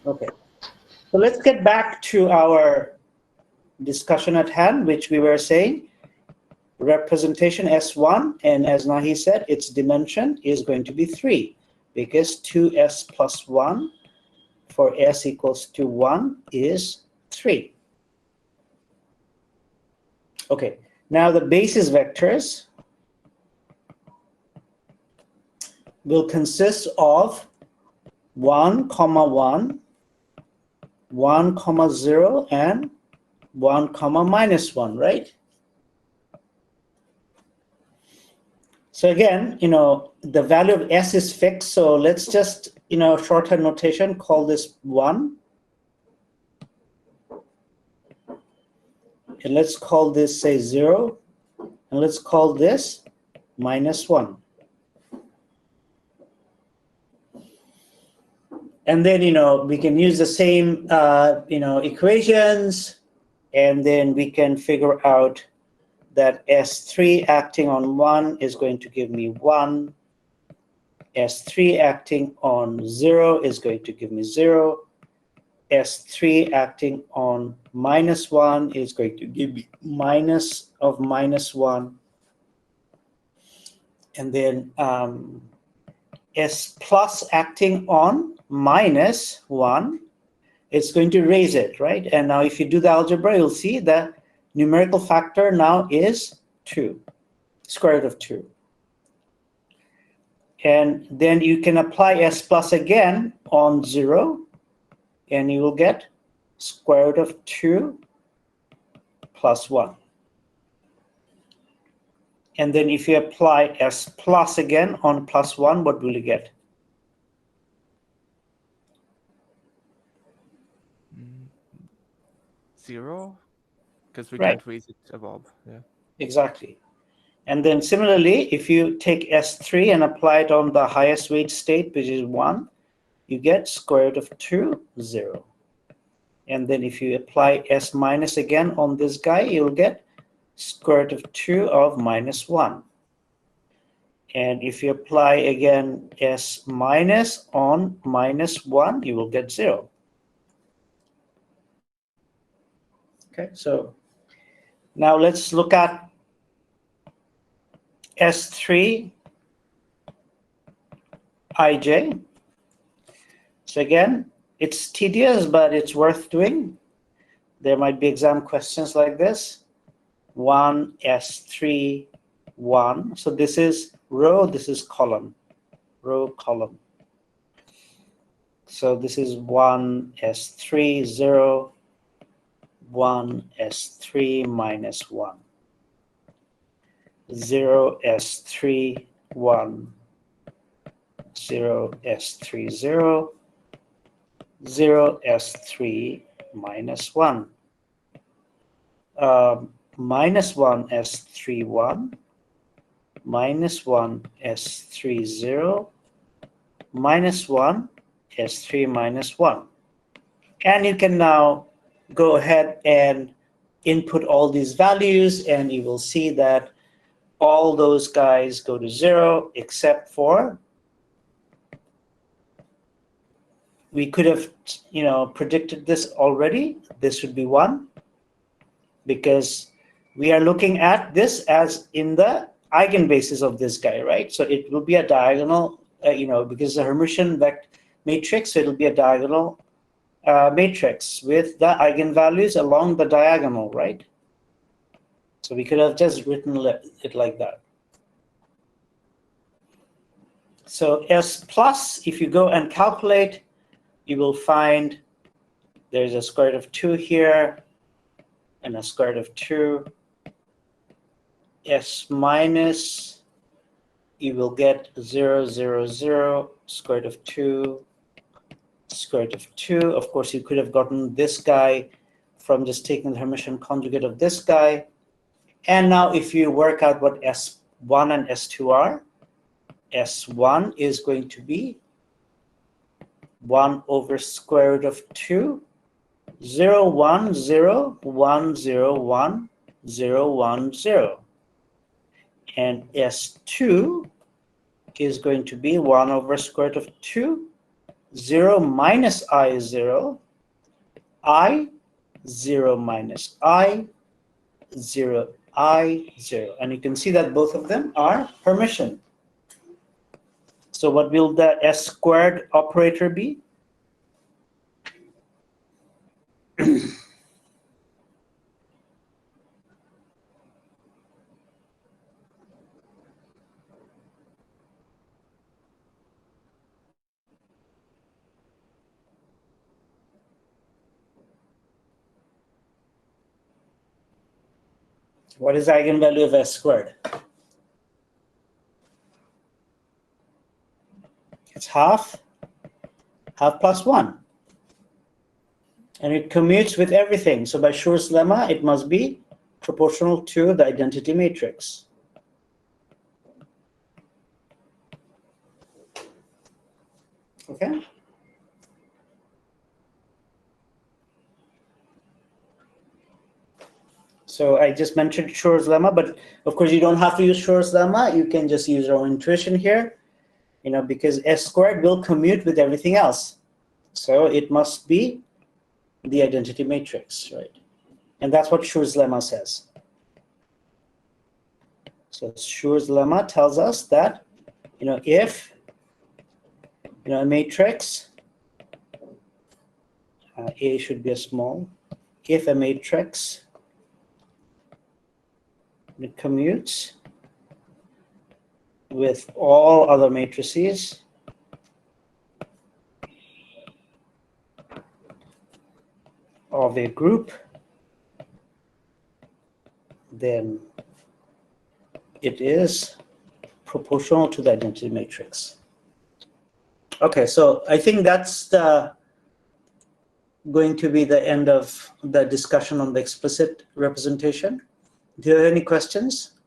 Okay, so let's get back to our discussion at hand, which we were saying representation S1, and as Nahi said, its dimension is going to be 3 because 2s plus 1 for s equals to 1 is 3. Okay, now the basis vectors will consist of 1, 1, 1, 0, and 1, minus 1, right? So again, the value of s is fixed, so let's just, shorthand notation, call this 1. And let's call this, say, 0. And let's call this minus 1. And then, we can use the same, equations, and then we can figure out that S3 acting on 1 is going to give me 1. S3 acting on 0 is going to give me 0. S3 acting on minus 1 is going to give me minus of minus 1. And then S plus acting on minus 1, it's going to raise it, right? And now if you do the algebra, you'll see the numerical factor now is 2, square root of 2. And then you can apply S plus again on 0, and you will get square root of 2 plus 1. And then if you apply S plus again on plus 1, what will you get? Zero, because we Right. can't raise it above. Yeah. Exactly. And then similarly, if you take S3 and apply it on the highest weight state, which is 1, you get square root of 2, 0. And then if you apply S minus again on this guy, you'll get square root of 2 of minus 1. And if you apply again S minus on minus 1, you will get 0. Okay, so now let's look at S3 ij. So again, it's tedious, but it's worth doing. There might be exam questions like this. 1, S3, 1. So this is row, this is column. Row, column. So this is 1, S3, 0, 1, S3, minus 1. 0, S3, 1. 0, S3, 0. 0, S3, minus 1. Minus 1, S3, 1. Minus 1, S3, 0. Minus 1, S3, minus 1. And you can now go ahead and input all these values, and you will see that all those guys go to 0, except for, we could have, predicted this already. This would be 1, because we are looking at this as in the eigenbasis of this guy, right? So it will be a diagonal, because the Hermitian matrix, so it'll be a diagonal matrix with the eigenvalues along the diagonal, right? So we could have just written it like that. So S plus, if you go and calculate, you will find there's a square root of 2 here and a square root of 2. S minus, you will get 0, 0, 0, square root of 2, square root of 2. Of course, you could have gotten this guy from just taking the Hermitian conjugate of this guy. And now if you work out what S1 and S2 are, S1 is going to be 1 over square root of 2, 0, 1, 0, 1, 0, 1, 0, 1, 0. And S2 is going to be 1 over square root of 2, 0 minus I is 0, I, 0 minus I, 0, I, 0. And you can see that both of them are Hermitian. So what will the S squared operator be? What is the eigenvalue of S squared? It's half plus 1. And it commutes with everything. So by Schur's lemma, it must be proportional to the identity matrix. Okay? So I just mentioned Schur's lemma, but of course you don't have to use Schur's lemma. You can just use your own intuition here, because S squared will commute with everything else. So it must be the identity matrix, right? And that's what Schur's lemma says. So Schur's lemma tells us that, if, a matrix, A should be a small, if a matrix it commutes with all other matrices of a group, then it is proportional to the identity matrix. Okay, so I think that's going to be the end of the discussion on the explicit representation. Do you have any questions?